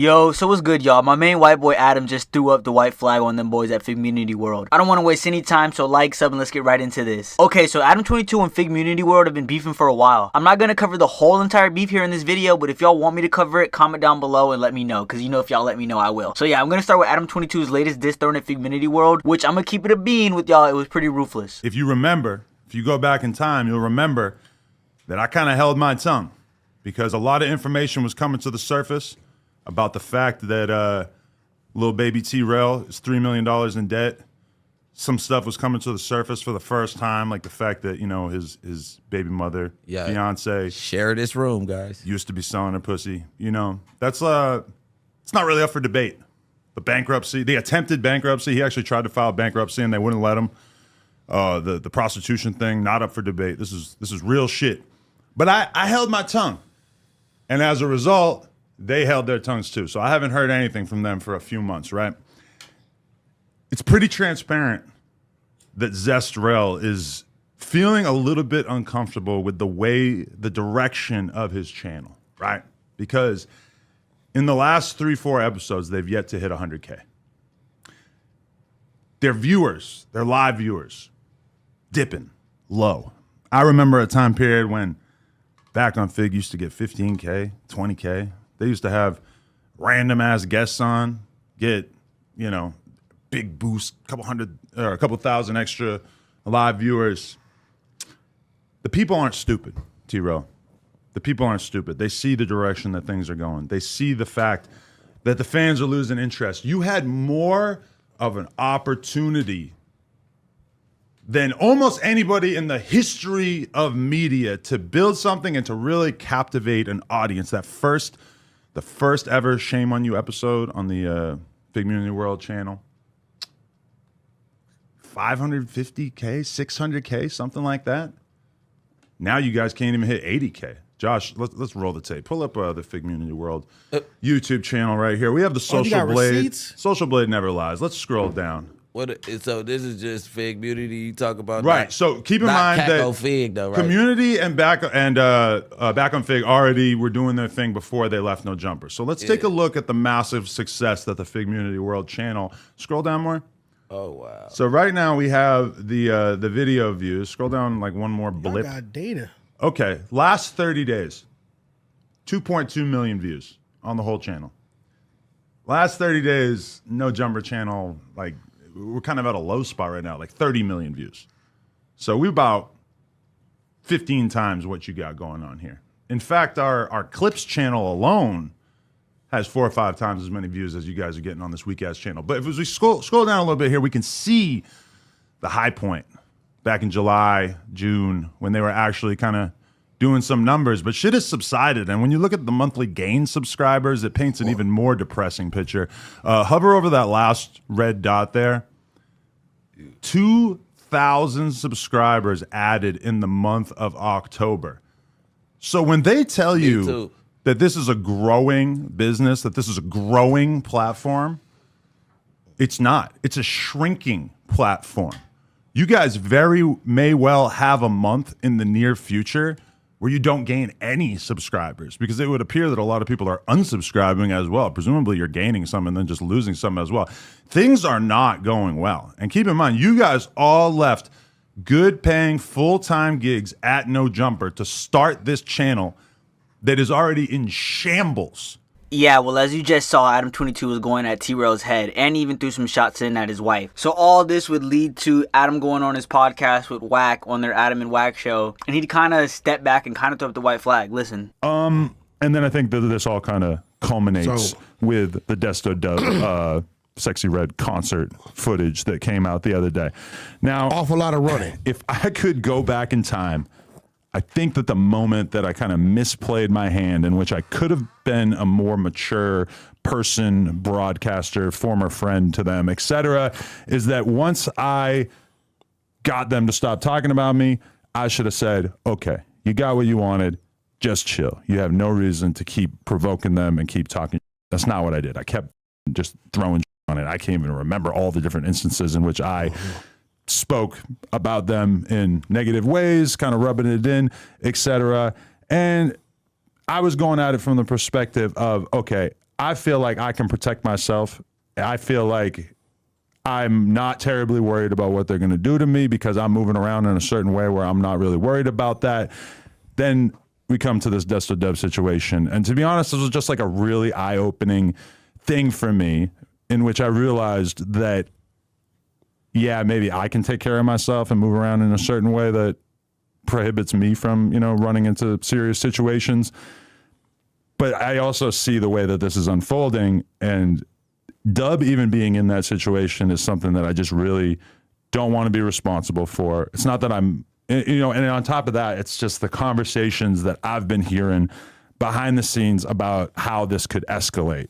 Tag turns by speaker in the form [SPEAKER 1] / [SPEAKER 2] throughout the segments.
[SPEAKER 1] Yo, so what's good, y'all? My main white boy Adam just threw up the white flag on them boys at Figgmunity World. I don't want to waste any time, so like, sub, and let's get right into this. Okay, so Adam22 and Figgmunity World have been beefing for a while. I'm not going to cover the whole entire beef here in this video, but if y'all want me to cover it, comment down below and let me know, because you know if y'all let me know, I will. So yeah, I'm going to start with Adam22's latest diss thrown at Figgmunity World, which I'm going to keep it a bean with y'all. It was pretty ruthless.
[SPEAKER 2] If you remember, if you go back in time, you'll remember that I kind of held my tongue because a lot of information was coming to the surface about the fact that little baby T-Rail is $3 million in debt. Some stuff was coming to the surface for the first time, like the fact that, you know, his baby mother, fiance,
[SPEAKER 3] share this room, guys,
[SPEAKER 2] used to be selling her pussy. You know, that's it's not really up for debate. The bankruptcy, the attempted bankruptcy, he actually tried to file bankruptcy and they wouldn't let him. The prostitution thing, not up for debate. This is real shit. But I held my tongue, and as a result, they held their tongues too. So I haven't heard anything from them for a few months, right? It's pretty transparent that Zestrel is feeling a little bit uncomfortable with the direction of his channel, right? Because in the last 3-4 episodes, they've yet to hit 100K. Their viewers, their live viewers, dipping low. I remember a time period when Back on Fig used to get 15K, 20K. They used to have random ass guests on, get, you know, big boost, a couple thousand extra live viewers. The people aren't stupid, T-Rail. The people aren't stupid. They see the direction that things are going. They see the fact that the fans are losing interest. You had more of an opportunity than almost anybody in the history of media to build something and to really captivate an audience. The first ever Shame on You episode on the Figgmunity World channel, 550K, 600K, something like that. Now you guys can't even hit 80K. Josh, let's roll the tape. Pull up the Figgmunity World YouTube channel right here. We have the Social Blade. Receipts? Social Blade never lies. Let's scroll down.
[SPEAKER 3] So this is just Figgmunity you talk about,
[SPEAKER 2] right? So keep in mind that
[SPEAKER 3] Fig, though, right? Community
[SPEAKER 2] and Back on Fig already were doing their thing before they left No Jumper. So let's take a look at the massive success that the Figgmunity World channel. Scroll down more.
[SPEAKER 3] Oh wow!
[SPEAKER 2] So right now we have the video views. Scroll down like one more blip.
[SPEAKER 4] I got data.
[SPEAKER 2] Okay, last 30 days, 2.2 million views on the whole channel. Last 30 days, No Jumper channel, like, we're kind of at a low spot right now, like 30 million views. So we're about 15 times what you got going on here. In fact, our Clips channel alone has 4 or 5 times as many views as you guys are getting on this weak-ass channel. But if we scroll down a little bit here, we can see the high point back in July, June, when they were actually kind of doing some numbers. But shit has subsided. And when you look at the monthly gain subscribers, it paints an even more depressing picture. Hover over that last red dot there. 2,000 subscribers added in the month of October. So when they tell you that this is a growing business, that this is a growing platform, it's not. It's a shrinking platform. You guys may well have a month in the near future where you don't gain any subscribers, because it would appear that a lot of people are unsubscribing as well. Presumably you're gaining some and then just losing some as well. Things are not going well. And keep in mind, you guys all left good paying full-time gigs at No Jumper to start this channel that is already in shambles.
[SPEAKER 1] Yeah, well, as you just saw, Adam22 was going at T-Rail's head and even threw some shots in at his wife. So all this would lead to Adam going on his podcast with Wack on their Adam and Wack show, and he'd kind of step back and kind of throw up the white flag. Listen.
[SPEAKER 5] And then I think that this all kind of culminates with the Desto Dub Sexy Red concert footage that came out the other day. Now,
[SPEAKER 4] awful lot of running.
[SPEAKER 5] If I could go back in time, I think that the moment that I kind of misplayed my hand, in which I could have been a more mature person, broadcaster, former friend to them, etc., is that once I got them to stop talking about me, I should have said, okay, you got what you wanted, just chill. You have no reason to keep provoking them and keep talking. That's not what I did. I kept just throwing on it. I can't even remember all the different instances in which I spoke about them in negative ways, kind of rubbing it in, etc. And I was going at it from the perspective of, okay, I feel like I can protect myself. I feel like I'm not terribly worried about what they're going to do to me because I'm moving around in a certain way where I'm not really worried about that. Then we come to this Desto Dub situation. And to be honest, this was just like a really eye-opening thing for me in which I realized that, yeah, maybe I can take care of myself and move around in a certain way that prohibits me from, running into serious situations. But I also see the way that this is unfolding, and Dub even being in that situation is something that I just really don't want to be responsible for. It's not that I'm, and on top of that, it's just the conversations that I've been hearing behind the scenes about how this could escalate,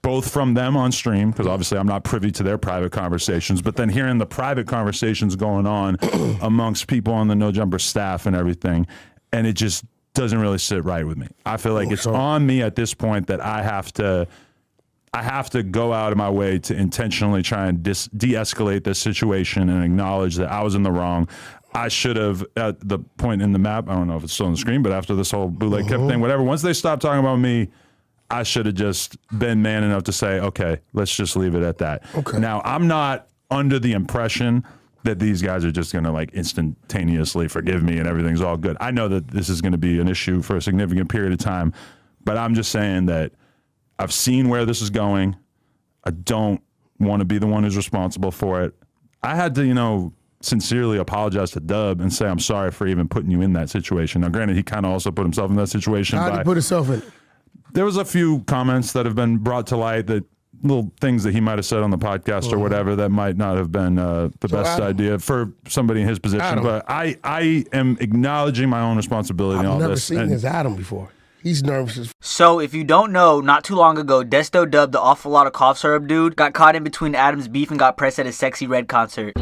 [SPEAKER 5] both from them on stream, because obviously I'm not privy to their private conversations, but then hearing the private conversations going on amongst people on the No Jumper staff and everything, and it just doesn't really sit right with me. I feel like it's on me at this point that I have to go out of my way to intentionally try and de-escalate this situation and acknowledge that I was in the wrong. I should have, at the point in the map, I don't know if it's still on the screen, but after this whole bootleg Kip thing, whatever, once they stopped talking about me, I should have just been man enough to say, okay, let's just leave it at that.
[SPEAKER 4] Okay.
[SPEAKER 5] Now, I'm not under the impression that these guys are just going to like instantaneously forgive me and everything's all good. I know that this is going to be an issue for a significant period of time, but I'm just saying that I've seen where this is going. I don't want to be the one who's responsible for it. I had to, sincerely apologize to Dub and say I'm sorry for even putting you in that situation. Now, granted, he kind of also put himself in that situation.
[SPEAKER 4] How did he put himself in?
[SPEAKER 5] There was a few comments that have been brought to light, that little things that he might have said on the podcast or whatever that might not have been the best idea for somebody in his position. But I am acknowledging my own responsibility in all
[SPEAKER 4] I've never
[SPEAKER 5] this.
[SPEAKER 4] seen his Adam before. He's nervous as
[SPEAKER 1] So, if you don't know, not too long ago, Desto Dub, the awful lot of cough syrup dude, got caught in between Adam's beef and got pressed at his Sexy Red concert.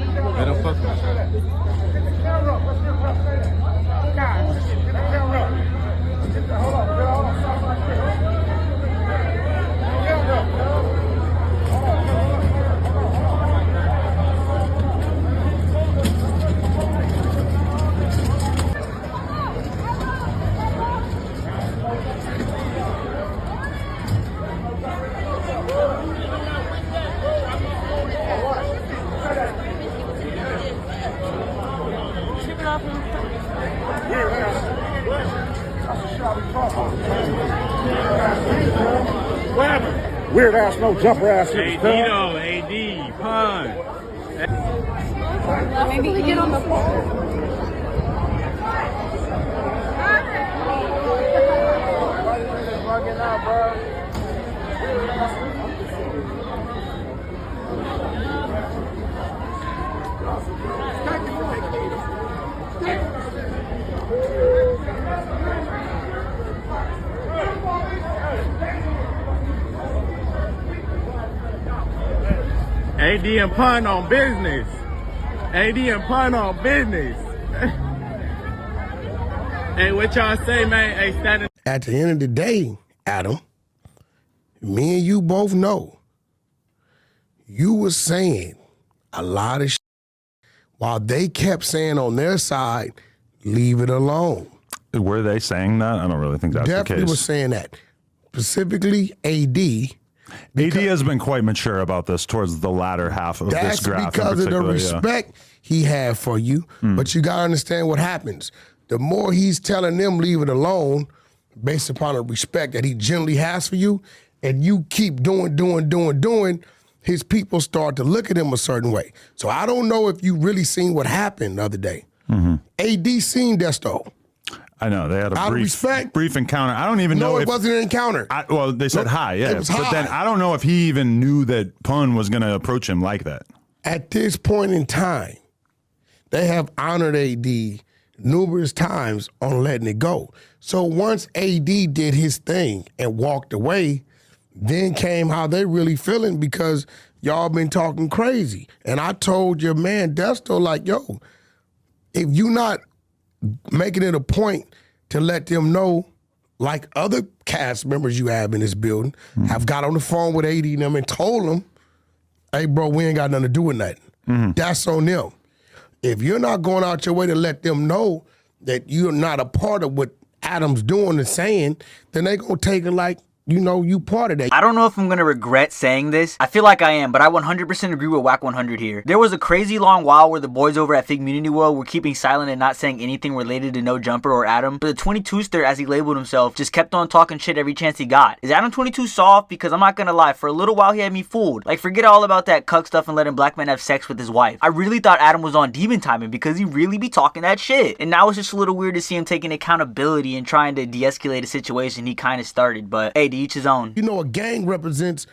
[SPEAKER 6] What happened? Weird ass, no jumper ass.
[SPEAKER 7] AD though, AD, pun.
[SPEAKER 8] Maybe you get on the phone.
[SPEAKER 7] AD and pun on business. AD and pun on business. Hey, what y'all say, man? Hey, standing.
[SPEAKER 4] At the end of the day, Adam, me and you both know you were saying a lot of shit while they kept saying on their side, leave it alone.
[SPEAKER 5] Were they saying that? I don't really think that's
[SPEAKER 4] Definitely
[SPEAKER 5] the case.
[SPEAKER 4] was saying that. Specifically, AD.
[SPEAKER 5] AD has been quite mature about this towards the latter half of this graph.
[SPEAKER 4] That's because of the
[SPEAKER 5] yeah.
[SPEAKER 4] respect he had for you. But you got to understand what happens. The more he's telling them leave it alone, based upon the respect that he generally has for you, and you keep doing, his people start to look at him a certain way. So I don't know if you really seen what happened the other day. AD seen Desto.
[SPEAKER 5] I know they had a
[SPEAKER 4] Out of respect?
[SPEAKER 5] brief encounter. I don't even know
[SPEAKER 4] No,
[SPEAKER 5] if
[SPEAKER 4] it wasn't an encounter.
[SPEAKER 5] well, they said
[SPEAKER 4] No,
[SPEAKER 5] hi, yeah,
[SPEAKER 4] it was
[SPEAKER 5] but then
[SPEAKER 4] hi.
[SPEAKER 5] I don't know if he even knew that Pun was going to approach him like that.
[SPEAKER 4] At this point in time, they have honored AD numerous times on letting it go. So once AD did his thing and walked away, then came how they really feeling because y'all been talking crazy. And I told your man Desto, like, yo, if you not making it a point to let them know, like other cast members you have in this building, have got on the phone with AD and them and told them, hey, bro, we ain't got nothing to do with nothing. That's on them. If you're not going out your way to let them know that you're not a part of what Adam's doing and saying, then they gonna take it like you part of that.
[SPEAKER 1] I don't know if I'm gonna regret saying this. I feel like I am, but I 100% agree with Wack 100 here. There was a crazy long while where the boys over at Figgmunity World were keeping silent and not saying anything related to No Jumper or Adam, but the 22ster, as he labeled himself, just kept on talking shit every chance he got. Is Adam 22 soft? Because I'm not gonna lie, for a little while he had me fooled. Like, forget all about that cuck stuff and letting black men have sex with his wife. I really thought Adam was on demon timing because he really be talking that shit. And now it's just a little weird to see him taking accountability and trying to de-escalate a situation he kind of started, but hey, to each his own.
[SPEAKER 4] A gang represents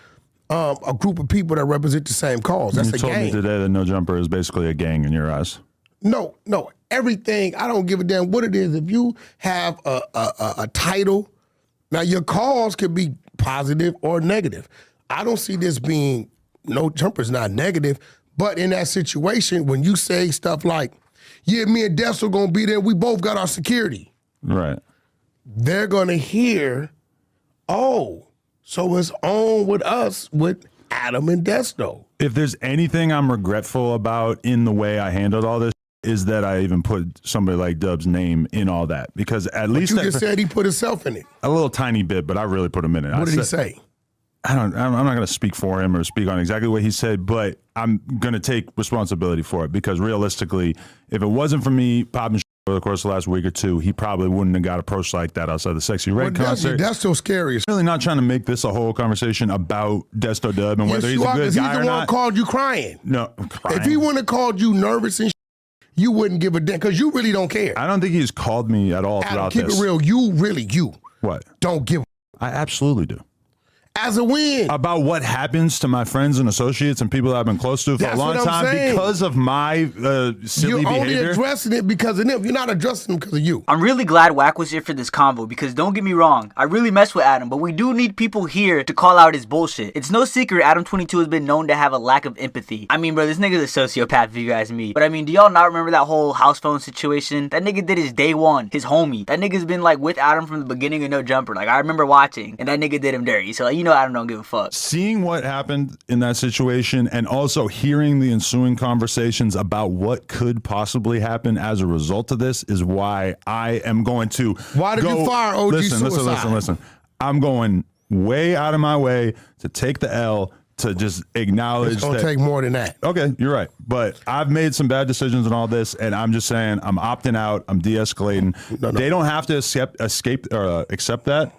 [SPEAKER 4] a group of people that represent the same cause. That's
[SPEAKER 5] You
[SPEAKER 4] a
[SPEAKER 5] told
[SPEAKER 4] gang.
[SPEAKER 5] me today that No Jumper is basically a gang in your eyes.
[SPEAKER 4] No, everything. I don't give a damn what it is. If you have a title, now your cause could be positive or negative. I don't see this being No Jumper's not negative, but in that situation, when you say stuff like, "Yeah, me and Desto gonna be there. We both got our security,"
[SPEAKER 5] Right.
[SPEAKER 4] they're gonna hear, "Oh, so it's on with us with Adam and Desto."
[SPEAKER 5] If there's anything I'm regretful about in the way I handled all this, is that I even put somebody like Dub's name in all that. Because at least
[SPEAKER 4] You just said he put himself in it.
[SPEAKER 5] a little tiny bit, but I really put him in it.
[SPEAKER 4] What did he say?
[SPEAKER 5] I'm not going to speak for him or speak on exactly what he said, but I'm going to take responsibility for it because realistically, if it wasn't for me popping shit over the course of the last week or two, he probably wouldn't have got approached like that outside the Sexy Red concert.
[SPEAKER 4] That's so scary.
[SPEAKER 5] I'm really not trying to make this a whole conversation about Desto Dub and whether he's a good guy or
[SPEAKER 4] He's the one
[SPEAKER 5] not.
[SPEAKER 4] called you crying.
[SPEAKER 5] No, I'm crying.
[SPEAKER 4] If he wouldn't have called you nervous and you wouldn't give a damn because you really don't care.
[SPEAKER 5] I don't think he's called me at all
[SPEAKER 4] Adam,
[SPEAKER 5] throughout
[SPEAKER 4] keep
[SPEAKER 5] this.
[SPEAKER 4] it real. You
[SPEAKER 5] What?
[SPEAKER 4] don't give
[SPEAKER 5] I absolutely do.
[SPEAKER 4] as a win.
[SPEAKER 5] About what happens to my friends and associates and people that I've been close to for
[SPEAKER 4] That's
[SPEAKER 5] a long
[SPEAKER 4] what I'm
[SPEAKER 5] time
[SPEAKER 4] saying.
[SPEAKER 5] because of my silly
[SPEAKER 4] You're only
[SPEAKER 5] behavior.
[SPEAKER 4] addressing it because of them. You're not addressing them because of you.
[SPEAKER 1] I'm really glad Wack was here for this convo because don't get me wrong, I really mess with Adam, but we do need people here to call out his bullshit. It's no secret Adam 22 has been known to have a lack of empathy. I mean, bro, this nigga's a sociopath if you guys me. But I mean, do y'all not remember that whole house phone situation? That nigga did his day one, his homie. That nigga's been like with Adam from the beginning of No Jumper. Like, I remember watching, and that nigga did him dirty. So, like, Adam don't give a fuck.
[SPEAKER 5] Seeing what happened in that situation and also hearing the ensuing conversations about what could possibly happen as a result of this is why I am going to
[SPEAKER 4] Why did you fire OG Suicide?
[SPEAKER 5] Listen. I'm going way out of my way to take the L to just acknowledge
[SPEAKER 4] It's going
[SPEAKER 5] that.
[SPEAKER 4] to take more than that.
[SPEAKER 5] Okay, you're right. But I've made some bad decisions in all this, and I'm just saying I'm opting out. I'm de-escalating.
[SPEAKER 4] No.
[SPEAKER 5] They don't have to accept that.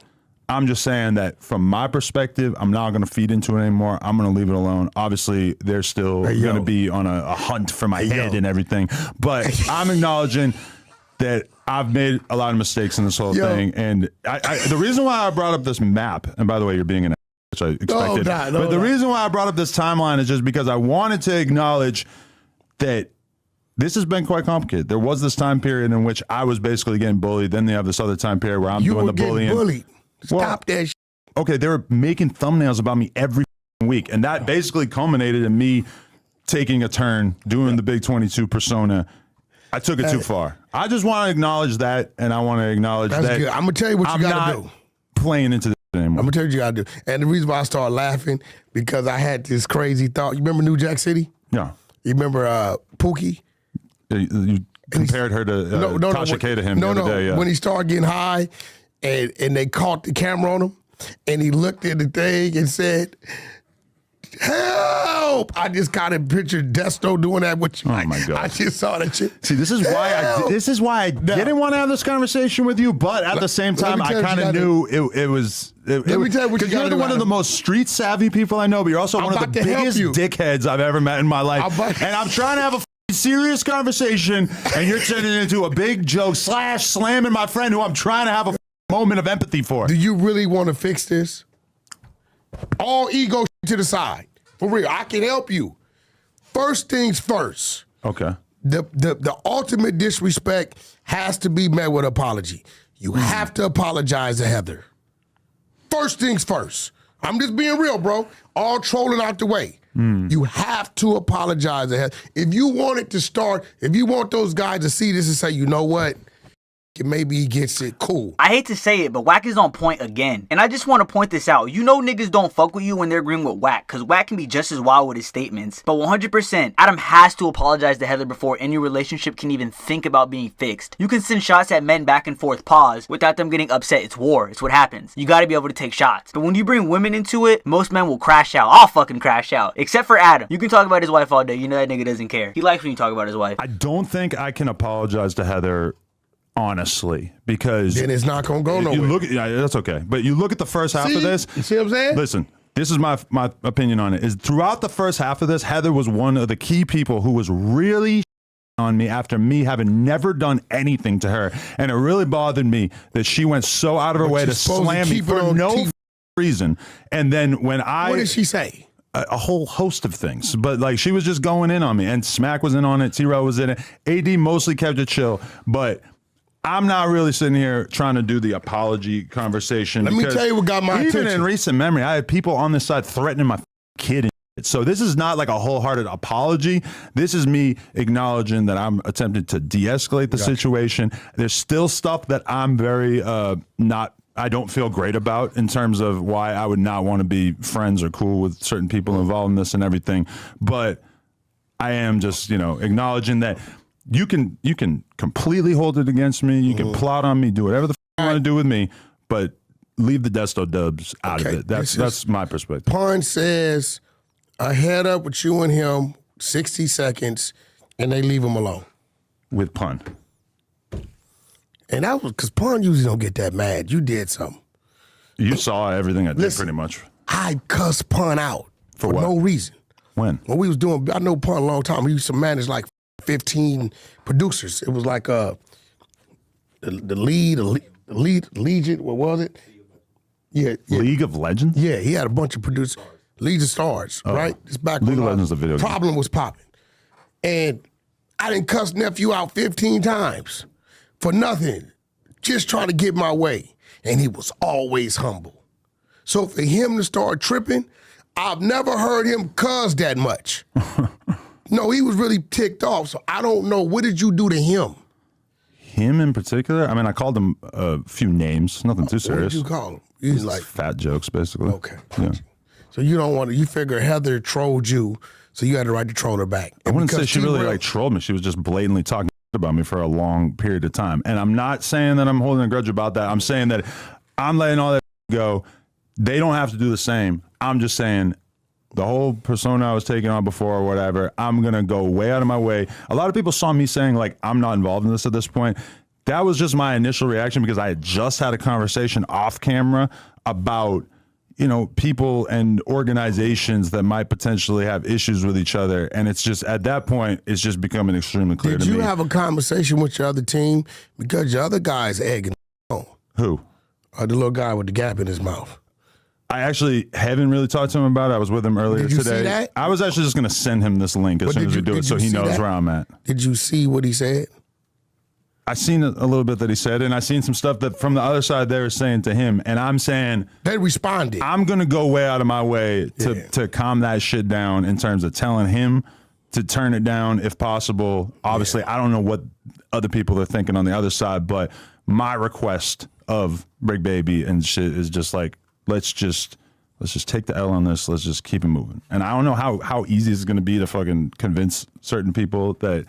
[SPEAKER 5] I'm just saying that from my perspective, I'm not going to feed into it anymore. I'm going to leave it alone. Obviously, they're still going to be on a hunt for my head and everything. But I'm acknowledging that I've made a lot of mistakes in this whole thing. And the reason why I brought up this map, and by the way, you're being an which I expected. But the reason why I brought up this timeline is just because I wanted to acknowledge that this has been quite complicated. There was this time period in which I was basically getting bullied. Then they have this other time period where I'm doing the bullying.
[SPEAKER 4] Bullied. Stop that shit.
[SPEAKER 5] Okay, they were making thumbnails about me every week. And that basically culminated in me taking a turn, doing the Big 22 persona. I took it too far. I just want to acknowledge that, and I want to acknowledge
[SPEAKER 4] That's
[SPEAKER 5] that
[SPEAKER 4] good. I'm going to tell you what you got to do.
[SPEAKER 5] Playing into this anymore.
[SPEAKER 4] I'm going to tell you what you got to do. And the reason why I started laughing, because I had this crazy thought. You remember New Jack City?
[SPEAKER 5] Yeah.
[SPEAKER 4] You remember Pookie?
[SPEAKER 5] You compared her to Tasha K to him the other day. Yeah.
[SPEAKER 4] When he started getting high and they caught the camera on him and he looked at the thing and said, "Help!" I just kind of pictured Desto doing that with you.
[SPEAKER 5] Oh my God.
[SPEAKER 4] I just saw that shit.
[SPEAKER 5] See, this is why I didn't want to have this conversation with you, but at the same time, I kind of knew it was. Let
[SPEAKER 4] me tell you what you
[SPEAKER 5] you're
[SPEAKER 4] gotta do,
[SPEAKER 5] one of
[SPEAKER 4] Adam.
[SPEAKER 5] the most street savvy people I know, but you're also one of the
[SPEAKER 4] about to help
[SPEAKER 5] biggest
[SPEAKER 4] you.
[SPEAKER 5] dickheads I've ever met in my life. And I'm trying to have a serious conversation, and you're turning it into a big joke / slamming my friend who I'm trying to have a moment of empathy for.
[SPEAKER 4] Do you really want to fix this? All ego to the side. For real, I can help you. First things first.
[SPEAKER 5] Okay.
[SPEAKER 4] The ultimate disrespect has to be met with apology. You have to apologize to Heather. First things first. I'm just being real, bro. All trolling out the way. You have to apologize to Heather. If you want it to start, if you want those guys to see this and say, you know what? maybe he gets it cool.
[SPEAKER 1] I hate to say it, but Wack is on point again. And I just want to point this out. You know niggas don't fuck with you when they're agreeing with Wack, because Wack can be just as wild with his statements. But 100%, Adam has to apologize to Heather before any relationship can even think about being fixed. You can send shots at men back and forth, pause, without them getting upset. It's war. It's what happens. You gotta be able to take shots. But when you bring women into it, most men will crash out. I'll fucking crash out. Except for Adam. You can talk about his wife all day. You know that nigga doesn't care. He likes when you talk about his wife.
[SPEAKER 5] I don't think I can apologize to Heather, honestly, because
[SPEAKER 4] Then it's not gonna go nowhere.
[SPEAKER 5] you look. Yeah, that's okay. But you look at the first half of this.
[SPEAKER 4] You see what I'm saying?
[SPEAKER 5] Listen, this is my opinion on it. Is throughout the first half of this, Heather was one of the key people who was really on me after me having never done anything to her, and it really bothered me that she went so out of her way to slam me for no reason. And then when
[SPEAKER 4] what did she say?
[SPEAKER 5] A whole host of things, but like she was just going in on me, and Smack was in on it, T-Rail was in it, AD mostly kept it chill, but I'm not really sitting here trying to do the apology conversation.
[SPEAKER 4] Let me tell you what got my
[SPEAKER 5] even
[SPEAKER 4] attention.
[SPEAKER 5] in recent memory, I had people on this side threatening my kid and shit. So this is not like a wholehearted apology. This is me acknowledging that I'm attempting to de-escalate the situation. There's still stuff that I'm very I don't feel great about in terms of why I would not want to be friends or cool with certain people involved in this and everything. But I am just, acknowledging that you can completely hold it against me. You can plot on me, do whatever the you want to do with me, but leave the Desto Dubs out of it. That's my perspective.
[SPEAKER 4] Pun says, I head up with you and him, 60 seconds, and they leave him alone.
[SPEAKER 5] With Pun.
[SPEAKER 4] And that was because Pun usually don't get that mad. You did something.
[SPEAKER 5] You saw everything I did pretty much.
[SPEAKER 4] I cussed Pun out for
[SPEAKER 5] what?
[SPEAKER 4] no reason.
[SPEAKER 5] When
[SPEAKER 4] we was doing, I know Pun a long time. He used to manage like 15 producers. It was like the Legion, what was it? Yeah.
[SPEAKER 5] League of Legends?
[SPEAKER 4] Yeah, he had a bunch of producers. Legion Stars, right? It's back
[SPEAKER 5] League
[SPEAKER 4] when
[SPEAKER 5] of Legends, a video game.
[SPEAKER 4] Problem was popping. And I didn't cuss nephew out 15 times for nothing, just trying to get my way. And he was always humble. So for him to start tripping, I've never heard him cuss that much. No, he was really ticked off. So I don't know. What did you do to him?
[SPEAKER 5] Him in particular? I mean, I called him a few names. Nothing too serious.
[SPEAKER 4] What did you call him? He's like
[SPEAKER 5] fat jokes, basically.
[SPEAKER 4] Okay.
[SPEAKER 5] Yeah.
[SPEAKER 4] So you don't want to, you figure Heather trolled you, so you had the right to troll her back.
[SPEAKER 5] I wouldn't say she really trolled me. She was just blatantly talking about me for a long period of time. And I'm not saying that I'm holding a grudge about that. I'm saying that I'm letting all that go. They don't have to do the same. I'm just saying the whole persona I was taking on before or whatever, I'm going to go way out of my way. A lot of people saw me saying, like, I'm not involved in this at this point. That was just my initial reaction because I had just had a conversation off camera about, people and organizations that might potentially have issues with each other. And it's just, at that point, it's just becoming extremely clear to me.
[SPEAKER 4] Did you have a conversation with your other team? Because your other guy's egging on.
[SPEAKER 5] Who?
[SPEAKER 4] The little guy with the gap in his mouth.
[SPEAKER 5] I actually haven't really talked to him about it. I was with him earlier
[SPEAKER 4] Did you
[SPEAKER 5] today.
[SPEAKER 4] see that?
[SPEAKER 5] I was actually just going to send him this link as soon as we do it so he knows where I'm at.
[SPEAKER 4] Did you see what he said?
[SPEAKER 5] I seen a little bit that he said, and I seen some stuff that from the other side they were saying to him, and I'm saying
[SPEAKER 4] they responded.
[SPEAKER 5] I'm gonna go way out of my way to calm that shit down in terms of telling him to turn it down if possible. Obviously, I don't know what other people are thinking on the other side, but my request of Brick Baby and shit is just like let's just take the L on this. Let's just keep it moving. And I don't know how easy it's gonna be to fucking convince certain people that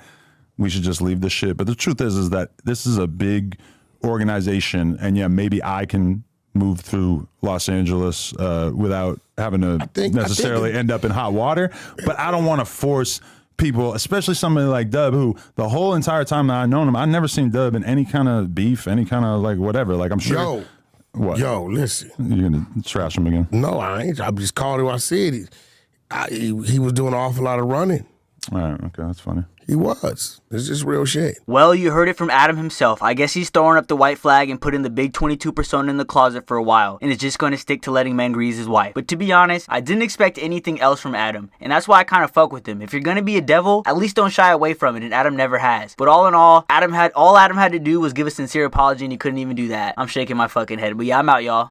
[SPEAKER 5] we should just leave this shit. But the truth is that this is a big organization, and yeah, maybe I can move through Los Angeles without having to necessarily end up in hot water. But I don't want to force people, especially somebody like Dub, who the whole entire time that I've known him, I've never seen Dub in any kind of beef, any kind of like whatever. Like I'm sure. What?
[SPEAKER 4] Yo, listen.
[SPEAKER 5] You're gonna trash him again?
[SPEAKER 4] No, I ain't. I'm just calling him. I said he was doing an awful lot of running.
[SPEAKER 5] All right, okay, that's funny.
[SPEAKER 4] He was. It's just real shit.
[SPEAKER 1] Well, you heard it from Adam himself. I guess he's throwing up the white flag and putting the big 22 persona in the closet for a while, and is just going to stick to letting men grease his wife. But to be honest, I didn't expect anything else from Adam, and that's why I kind of fuck with him. If you're going to be a devil, at least don't shy away from it, and Adam never has. But all in all, Adam had to do was give a sincere apology, and he couldn't even do that. I'm shaking my fucking head, but yeah, I'm out, y'all.